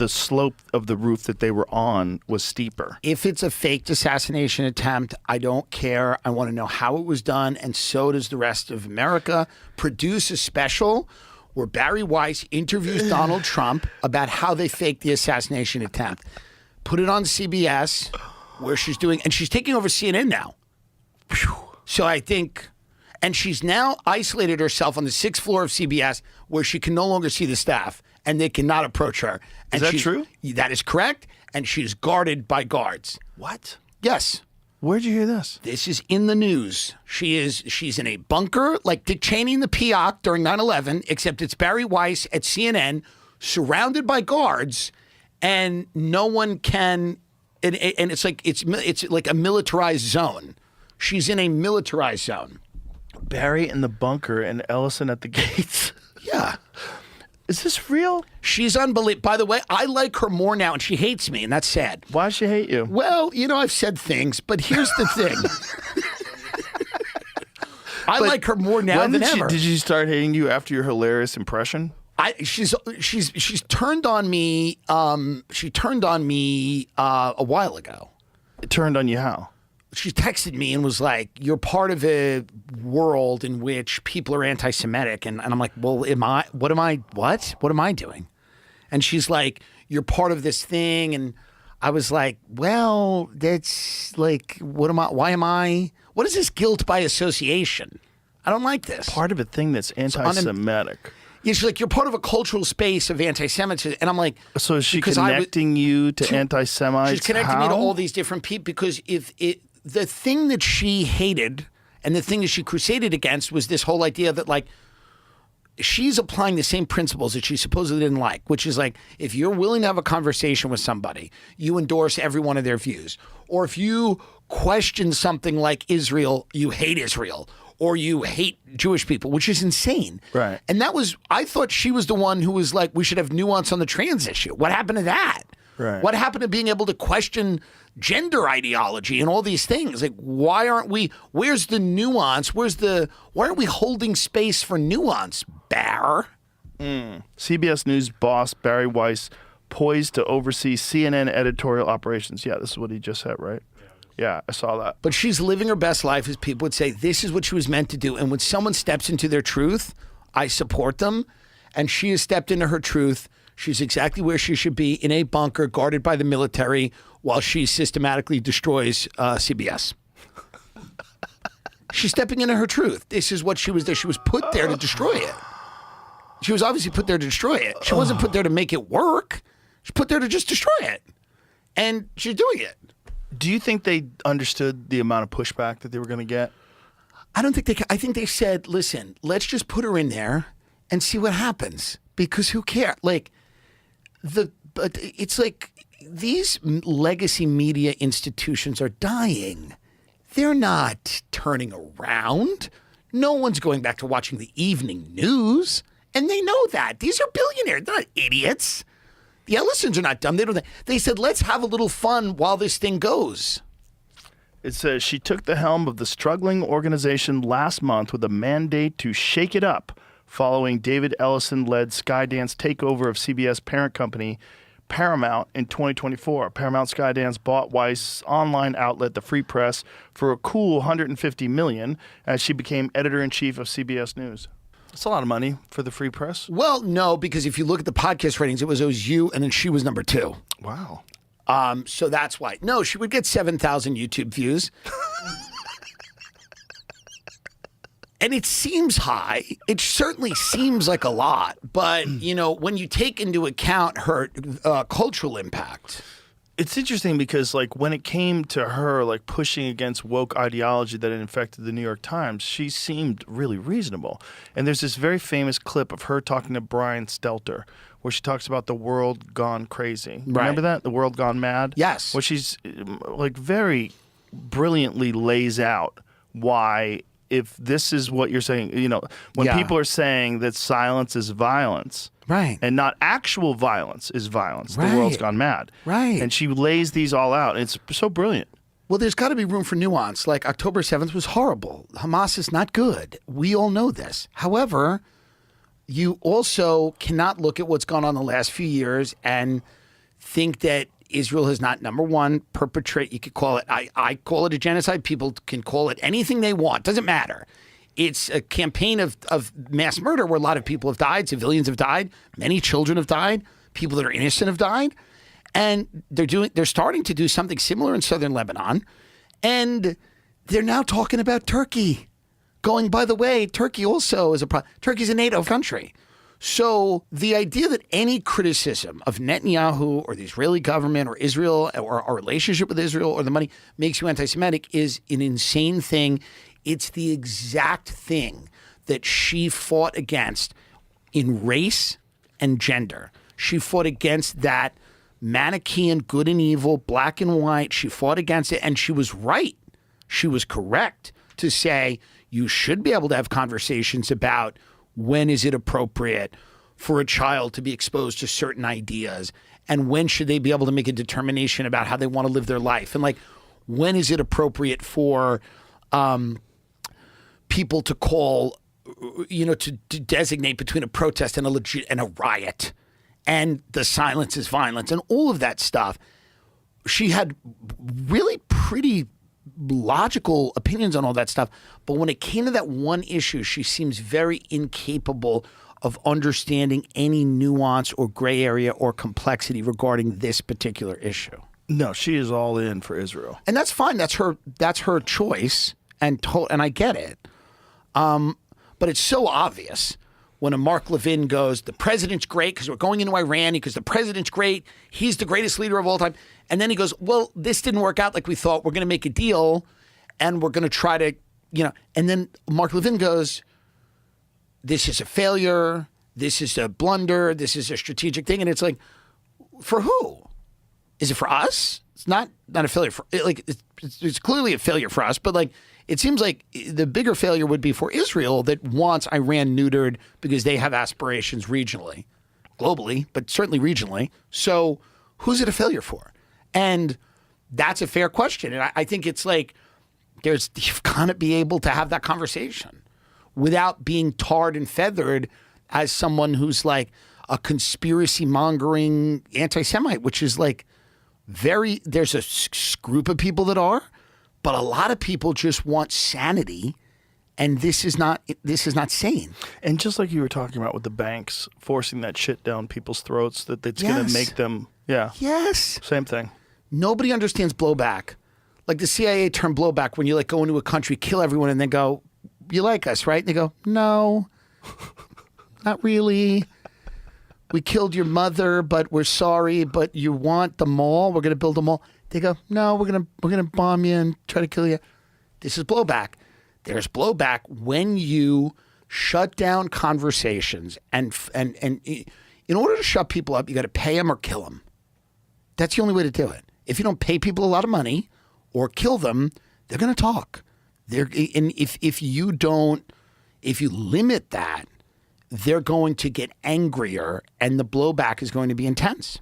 the slope of the roof that they were on was steeper. If it's a faked assassination attempt, I don't care. I want to know how it was done, and so does the rest of America. Produce a special where Bari Weiss interviews Donald Trump about how they faked the assassination attempt. Put it on CBS, where she's doing, and she's taking over CNN now. So I think, and she's now isolated herself on the 6th floor of CBS, where she can no longer see the staff, and they cannot approach her. And is that true? That is correct, and she's guarded by guards. What? Yes. Where'd you hear this? This is in the news. She's in a bunker like Dick Cheney in the Peoc during 9/11, except it's Bari Weiss at CNN, surrounded by guards, and no one can. And it's like a militarized zone. She's in a militarized zone. Barry in the bunker and Ellison at the gates. Yeah. Is this real? She's unbelievable. By the way, I like her more now, and she hates me, and that's sad. Why does she hate you? Well, I've said things, but here's the thing. I like her more now than ever. Did she start hating you after your hilarious impression? She's turned on me. She turned on me a while ago. It turned on you how? She texted me and was like, "You're part of a world in which people are anti-Semitic," and I'm like, "Well, what am I doing?" And she's like, "You're part of this thing," and I was like, "Well, that's like, what is this guilt by association? I don't like this." Part of a thing that's anti-Semitic. Yeah, she's like, "You're part of a cultural space of anti-Semitism," and I'm like, "So is she connecting you to anti-Semites?" She's connecting me to all these different people because the thing that she hated and the thing that she crusaded against was this whole idea that like she's applying the same principles that she supposedly didn't like, which is like, if you're willing to have a conversation with somebody, you endorse every one of their views. Or if you question something like Israel, you hate Israel. Or you hate Jewish people, which is insane. Right. And I thought she was the one who was like, we should have nuance on the trans issue. What happened to that? Right. What happened to being able to question gender ideology and all these things? Like, why aren't we, where's the nuance? Why aren't we holding space for nuance, Bar? CBS News boss Bari Weiss poised to oversee CNN editorial operations. Yeah, this is what he just said, right? Yeah, I saw that. But she's living her best life, as people would say. This is what she was meant to do. And when someone steps into their truth, I support them. And she has stepped into her truth. She's exactly where she should be, in a bunker guarded by the military while she systematically destroys CBS. She's stepping into her truth. This is what she was there. She was put there to destroy it. She was obviously put there to destroy it. She wasn't put there to make it work. She's put there to just destroy it. And she's doing it. Do you think they understood the amount of pushback that they were going to get? I don't think I think they said, listen, let's just put her in there and see what happens. Because who cares? Like, but it's like these legacy media institutions are dying. They're not turning around. No one's going back to watching the evening news. And they know that. These are billionaires. They're not idiots. The Ellisons are not dumb. They said, let's have a little fun while this thing goes. It says she took the helm of the struggling organization last month with a mandate to shake it up following David Ellison-led Skydance takeover of CBS parent company Paramount in 2024. Paramount Skydance bought Weiss' online outlet, The Free Press, for a cool $150 million as she became editor-in-chief of CBS News. That's a lot of money for the Free Press. Well, no, because if you look at the podcast ratings, it was always you, and then she was number 2. Wow. So that's why. No, she would get 7,000 YouTube views. And it seems high. It certainly seems like a lot. But, when you take into account her cultural impact. It's interesting because, like, when it came to her, like, pushing against woke ideology that had infected the New York Times, she seemed really reasonable. And there's this very famous clip of her talking to Brian Stelter where she talks about the world gone crazy. Right. Remember that? The world gone mad? Yes. Where she's, like, very brilliantly lays out why, if this is what you're saying, when people are saying that silence is violence, right, and not actual violence is violence, right, the world's gone mad. Right. And she lays these all out. It's so brilliant. Well, there's got to be room for nuance. Like, October 7th was horrible. Hamas is not good. We all know this. However, you also cannot look at what's gone on the last few years and think that Israel has not, number one, you could call it, I call it a genocide. People can call it anything they want. Doesn't matter. It's a campaign of mass murder where a lot of people have died, civilians have died, many children have died, people that are innocent have died. And they're starting to do something similar in southern Lebanon. And they're now talking about Turkey. Going, by the way, Turkey also is Turkey's a NATO country. So the idea that any criticism of Netanyahu or the Israeli government or Israel or our relationship with Israel or the money makes you anti-Semitic is an insane thing. It's the exact thing that she fought against in race and gender. She fought against that Manichaean good and evil, black and white. She fought against it, and she was right. She was correct to say you should be able to have conversations about when is it appropriate for a child to be exposed to certain ideas, and when should they be able to make a determination about how they want to live their life, and like when is it appropriate for people to call, to designate between a protest and a riot, and the silence is violence, and all of that stuff. She had really pretty logical opinions on all that stuff. But when it came to that one issue, she seems very incapable of understanding any nuance or gray area or complexity regarding this particular issue. No, she is all in for Israel. And that's fine. That's her choice. And I get it. But it's so obvious when a Mark Levin goes, the president's great because we're going into Iran, because the president's great. He's the greatest leader of all time. And then he goes, well, this didn't work out like we thought. We're going to make a deal and we're going to try to, and then Mark Levin goes, this is a failure. This is a blunder. This is a strategic thing. And it's like, for who? Is it for us? It's not a failure. It's clearly a failure for us, but it seems like the bigger failure would be for Israel that wants Iran neutered because they have aspirations regionally, globally, but certainly regionally. So who's it a failure for? And that's a fair question. And I think it's like you've got to be able to have that conversation without being tarred and feathered as someone who's like a conspiracy mongering anti-Semite, which is there's a group of people that are, but a lot of people just want sanity. And this is not sane. And just like you were talking about with the banks forcing that shit down people's throats, that it's going to make them, Yes. Same thing. Nobody understands blowback. Like the CIA term blowback, when you go into a country, kill everyone, and then go, you like us, right? And they go, no, not really. We killed your mother, but we're sorry, but you want the mall? We're going to build a mall. They go, no, we're gonna bomb you and try to kill you. This is blowback. There's blowback when you shut down conversations, and in order to shut people up, you got to pay them or kill them. That's the only way to do it. If you don't pay people a lot of money or kill them, they're going to talk. If you limit that, they're going to get angrier, and the blowback is going to be intense.